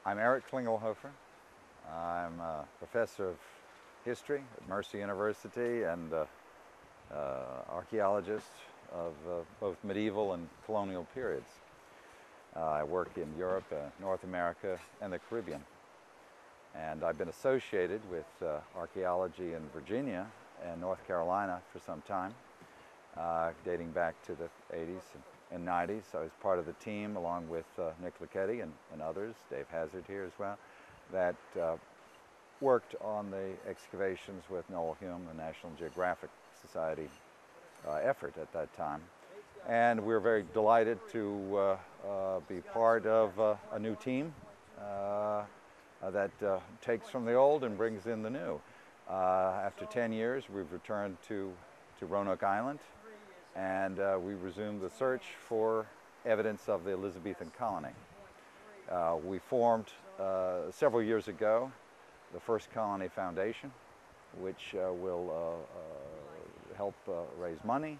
I'm Eric Klingelhofer. I'm a professor of history at Mercer University and archaeologist of both medieval and colonial periods. I work in Europe, North America, and the Caribbean. And I've been associated with archaeology in Virginia and North Carolina for some time, dating back to the 80s and 90s. I was part of the team along with Nick Lucchetti and others, Dave Hazard here as well, that worked on the excavations with Noel Hume, the National Geographic Society effort at that time. And we're very delighted to be part of a new team that takes from the old and brings in the new. After 10 years, we've returned to Roanoke Island, and we resumed the search for evidence of the Elizabethan colony. We formed several years ago the First Colony Foundation, which will help raise money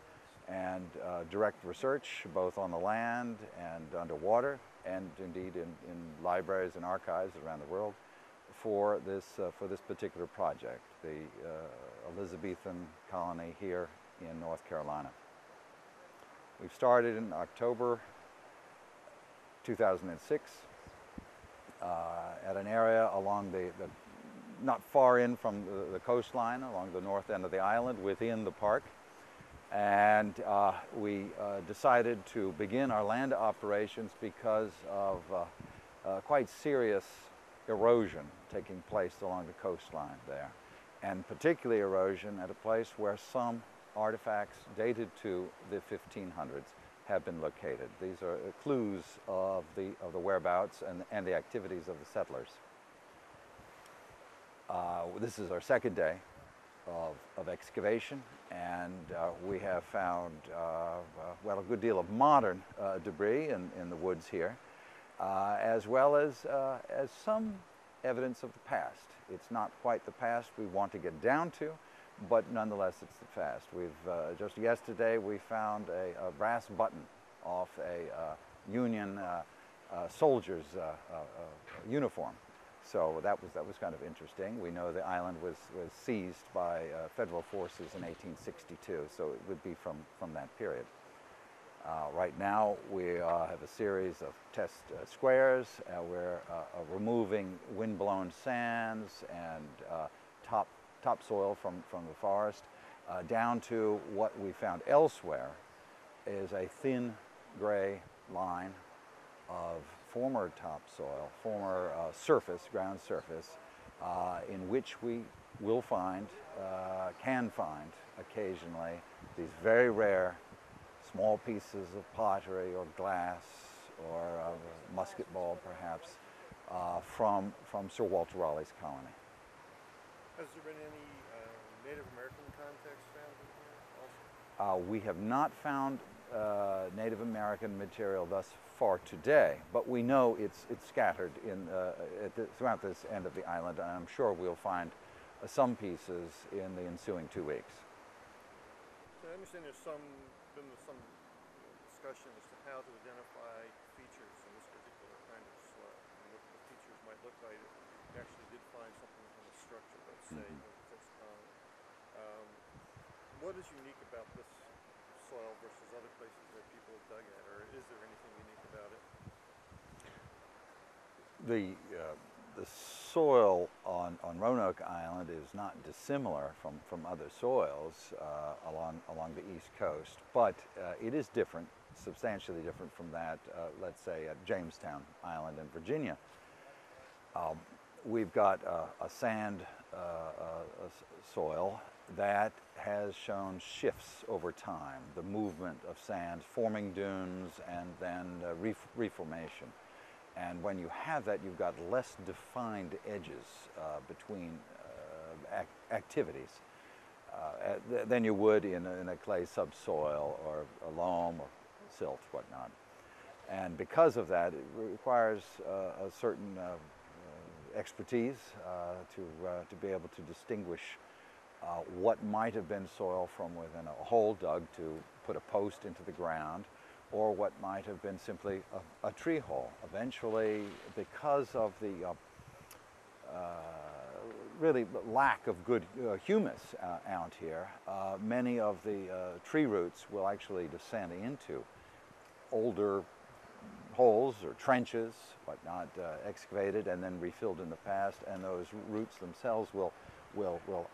and direct research both on the land and underwater, and indeed in libraries and archives around the world for this particular project, the Elizabethan colony here in North Carolina. We've started in October 2006 at an area along not far in from the coastline, along the north end of the island within the park. And we decided to begin our land operations because of quite serious erosion taking place along the coastline there, and particularly erosion at a place where some artifacts dated to the 1500s have been located. These are clues of the whereabouts and the activities of the settlers. This is our second day of excavation, and we have found well, a good deal of modern debris in the woods here, as well as some evidence of the past. It's not quite the past we want to get down to, but nonetheless it's the past. We've just yesterday we found a brass button off a Union soldier's uniform. So that was kind of interesting. We know the island was seized by federal forces in 1862, so it would be from that period. Right now we have a series of test squares. We're removing windblown sands and topsoil from the forest, down to what we found elsewhere is a thin gray line of former topsoil, former ground surface, in which we will find, can find occasionally, these very rare small pieces of pottery or glass or musket ball perhaps, from Sir Walter Raleigh's colony. Has there been any Native American context found in here also? We have not found Native American material thus far today, but we know it's scattered throughout this end of the island, and I'm sure we'll find some pieces in the ensuing 2 weeks. So I understand there's been some discussion as to how to identify features in this particular kind of soil, and what the features might look like if you actually did find something from a structure, let's say, of fixed colony. What is unique about this soil versus other places that people have dug at, or is there anything unique about it? The soil on Roanoke Island is not dissimilar from other soils along the east coast, but it is different, substantially different from that, let's say, at Jamestown Island in Virginia. We've got a sand soil that has shown shifts over time, the movement of sand forming dunes and then reformation. And when you have that, you've got less defined edges between activities than you would in a clay subsoil or a loam or silt, whatnot. And because of that, it requires a certain expertise to be able to distinguish what might have been soil from within a hole dug to put a post into the ground, or what might have been simply a tree hole. Eventually, because of the really lack of good humus out here, many of the tree roots will actually descend into older holes or trenches, whatnot, excavated and then refilled in the past, and those roots themselves will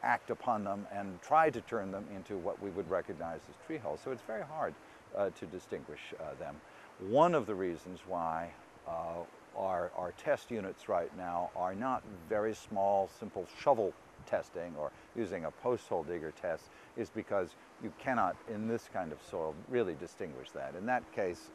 act upon them and try to turn them into what we would recognize as tree holes. So it's very hard to distinguish them. One of the reasons why our test units right now are not very small, simple shovel testing or using a post hole digger test is because you cannot, in this kind of soil, really distinguish that. In that case,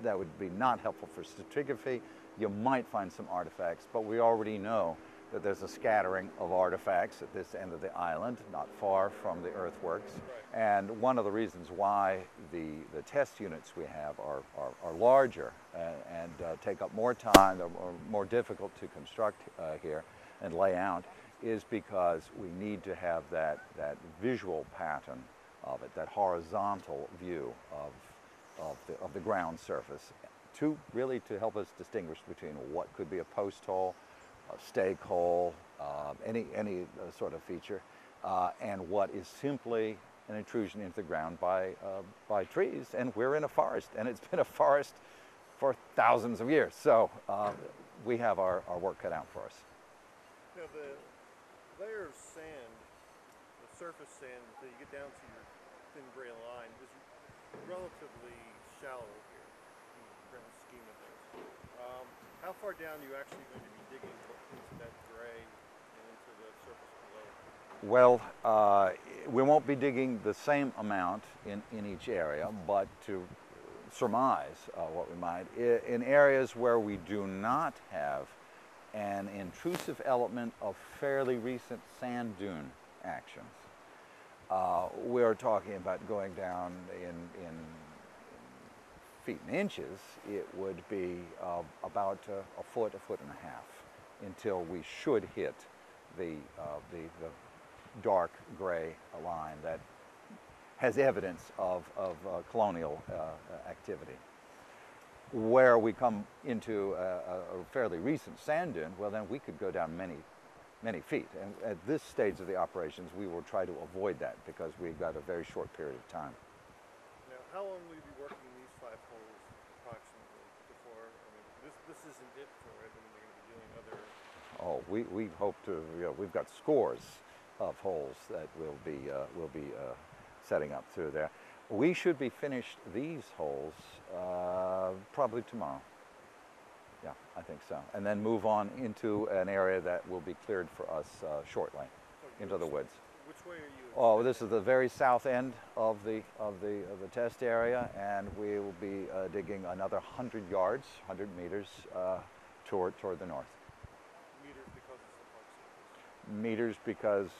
that would be not helpful for stratigraphy. You might find some artifacts, but we already know that there's a scattering of artifacts at this end of the island, not far from the earthworks. Right. And one of the reasons why the test units we have are larger and take up more time, they're more difficult to construct here and lay out, is because we need to have that visual pattern of it, that horizontal view of the ground surface, to help us distinguish between what could be a post hole, a stake hole, any sort of feature, and what is simply an intrusion into the ground by trees. And we're in a forest, and it's been a forest for thousands of years. So we have our work cut out for us. Now the layer of sand, the surface sand, until you get down to your thin gray line, is relatively shallow here in the grand scheme of things. How far down are you actually going to be digging into that gray and into the surface below? Well, we won't be digging the same amount in each area, but to surmise what we might, in areas where we do not have an intrusive element of fairly recent sand dune actions. We're talking about going down in feet and inches. It would be about a foot and a half until we should hit the dark gray line that has evidence of colonial activity. Where we come into a fairly recent sand dune, well, then we could go down many feet. And at this stage of the operations, we will try to avoid that because we've got a very short period of time. Now, how long will you be working these 5 holes approximately before? I mean, this isn't it for it. I mean, you're going to be doing other. Oh, we hope to. We've got scores of holes that we'll be setting up through there. We should be finished these holes probably tomorrow. Yeah, I think so. And then move on into an area that will be cleared for us shortly, into the woods. Which way are you? Oh, this is the very south end of the test area, and we will be digging another 100 yards, 100 meters toward the north. Meters because it's the park surface? Meters because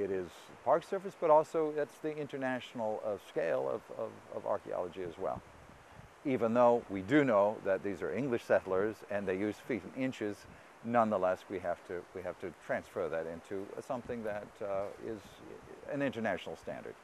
it is park surface, but also it's the international scale of archaeology as well. Even though we do know that these are English settlers and they use feet and inches, nonetheless we have to transfer that into something that is an international standard.